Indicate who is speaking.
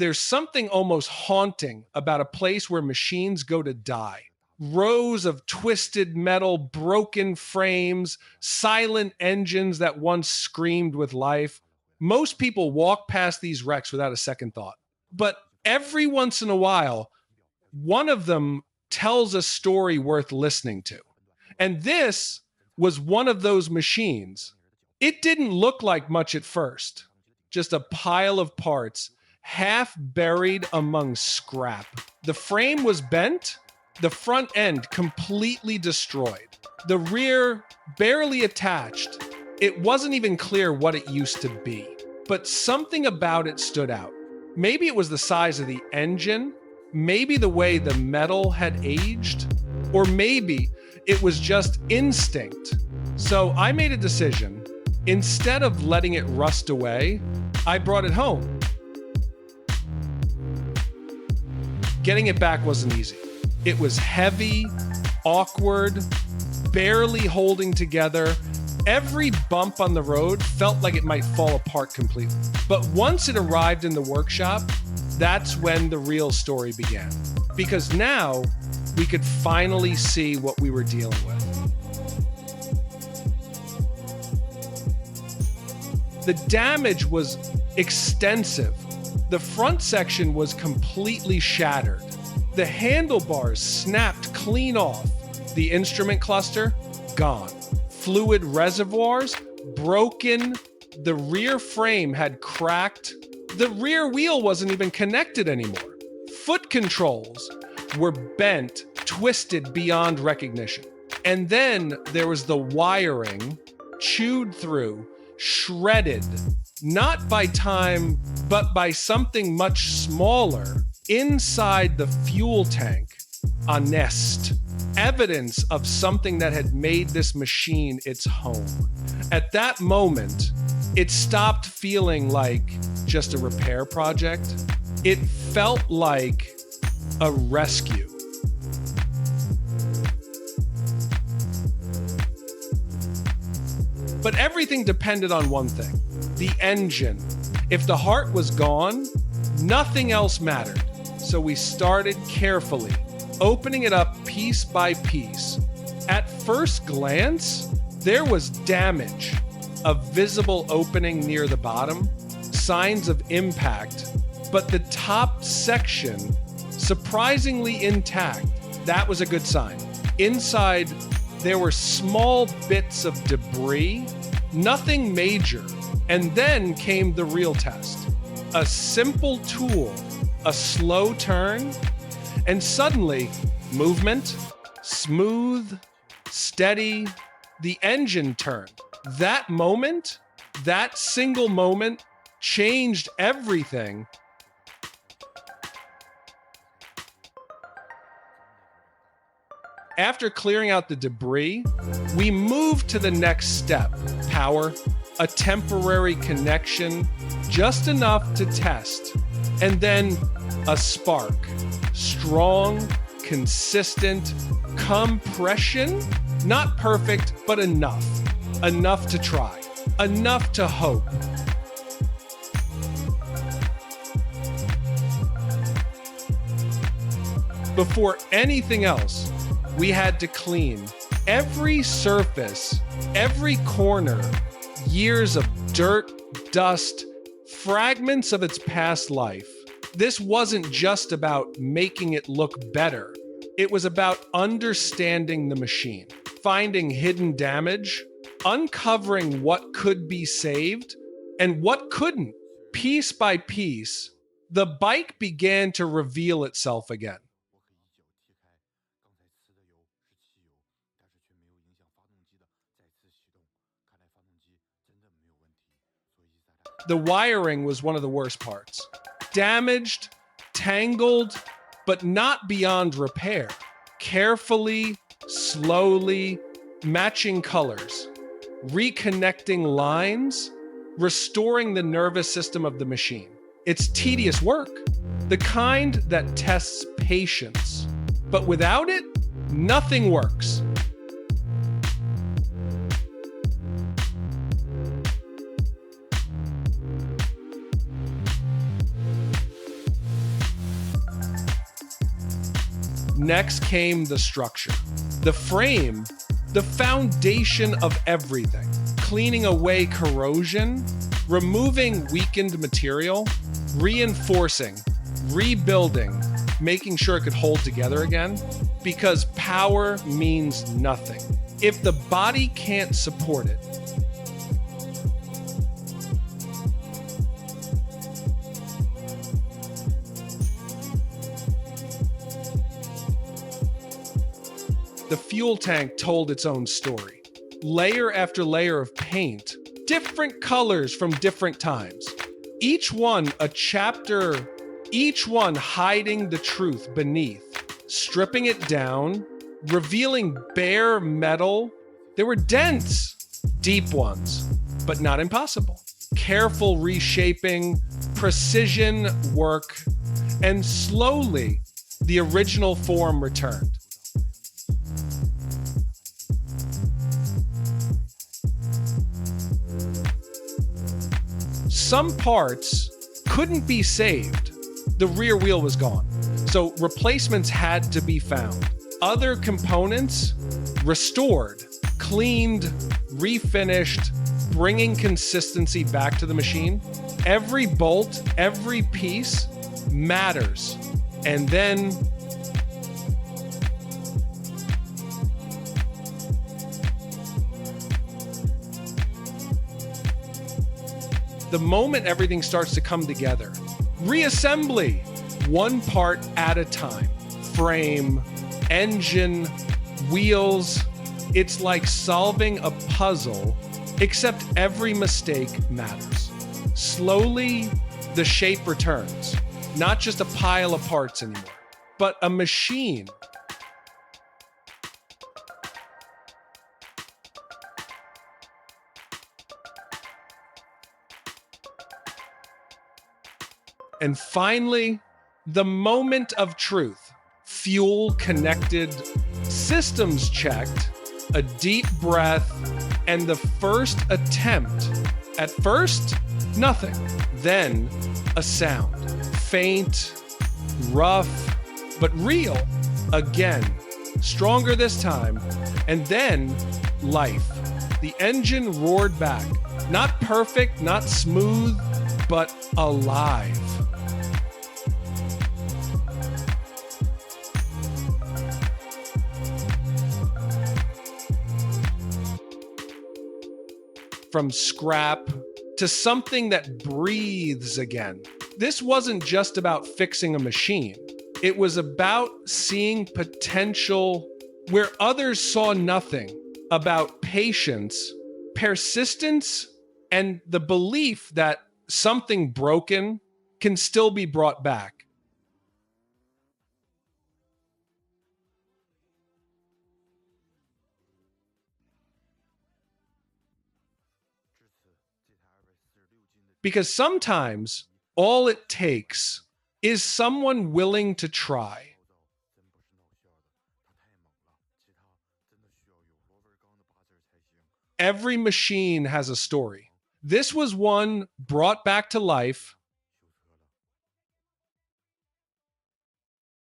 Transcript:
Speaker 1: There's something almost haunting about a place where machines go to die. Rows of twisted metal, broken frames, silent engines that once screamed with life. Most people walk past these wrecks without a second thought. But every once in a while, one of them tells a story worth listening to. And this was one of those machines. It didn't look like much at first, just a pile of parts, half buried among scrap. The frame was bent, the front end completely destroyed, the rear barely attached. It wasn't even clear what it used to be, but something about it stood out. Maybe it was the size of the engine, maybe the way the metal had aged, or maybe it was just instinct. So I made a decision. Instead of letting it rust away, I brought it home. Getting it back wasn't easy. It was heavy, awkward, barely holding together. Every bump on the road felt like it might fall apart completely. But once it arrived in the workshop, that's when the real story began. Because now we could finally see what we were dealing with. The damage was extensive. The front section was completely shattered. The handlebars snapped clean off. The instrument cluster, gone. Fluid reservoirs, broken. The rear frame had cracked. The rear wheel wasn't even connected anymore. Foot controls were bent, twisted beyond recognition. And then there was the wiring, chewed through, shredded, not by time, but by something much smaller inside the fuel tank, a nest, evidence of something that had made this machine its home. At that moment, it stopped feeling like just a repair project. It felt like a rescue. But everything depended on one thing, the engine. If the heart was gone, nothing else mattered. So we started carefully, opening it up piece by piece. At first glance, there was damage, a visible opening near the bottom, signs of impact, but the top section, surprisingly intact. That was a good sign. Inside, there were small bits of debris, nothing major. And then came the real test. A simple tool, a slow turn, and suddenly, movement, smooth, steady, the engine turned. That moment, that single moment, changed everything. After clearing out the debris, we moved to the next step, power, a temporary connection, just enough to test, and then a spark, strong, consistent, compression, not perfect, but enough to try, enough to hope. Before anything else, we had to clean every surface, every corner, years of dirt, dust, fragments of its past life. This wasn't just about making it look better. It was about understanding the machine, finding hidden damage, uncovering what could be saved and what couldn't. Piece by piece, the bike began to reveal itself again. The wiring was one of the worst parts. Damaged, tangled, but not beyond repair. Carefully, slowly, matching colors, reconnecting lines, restoring the nervous system of the machine. It's tedious work, the kind that tests patience. But without it, nothing works. Next came the structure. The frame, the foundation of everything. Cleaning away corrosion, removing weakened material, reinforcing, rebuilding, making sure it could hold together again. Because power means nothing if the body can't support it. The fuel tank told its own story. Layer after layer of paint, different colors from different times. Each one a chapter, each one hiding the truth beneath, stripping it down, revealing bare metal. There were dents, deep ones, but not impossible. Careful reshaping, precision work, and slowly the original form returned. Some parts couldn't be saved. The rear wheel was gone, so replacements had to be found. Other components restored, cleaned, refinished, bringing consistency back to the machine. Every bolt, every piece matters. And then the moment everything starts to come together, reassembly, one part at a time. Frame, engine, wheels. It's like solving a puzzle, except every mistake matters. Slowly, the shape returns. Not just a pile of parts anymore, but a machine. And finally, the moment of truth. Fuel connected, systems checked, a deep breath, and the first attempt. At first, nothing. Then, a sound. Faint, rough, but real. Again, stronger this time. And then, life. The engine roared back. Not perfect, not smooth, but alive. From scrap to something that breathes again. This wasn't just about fixing a machine. It was about seeing potential where others saw nothing, about patience, persistence, and the belief that something broken can still be brought back. Because sometimes all it takes is someone willing to try. Every machine has a story. This was one brought back to life,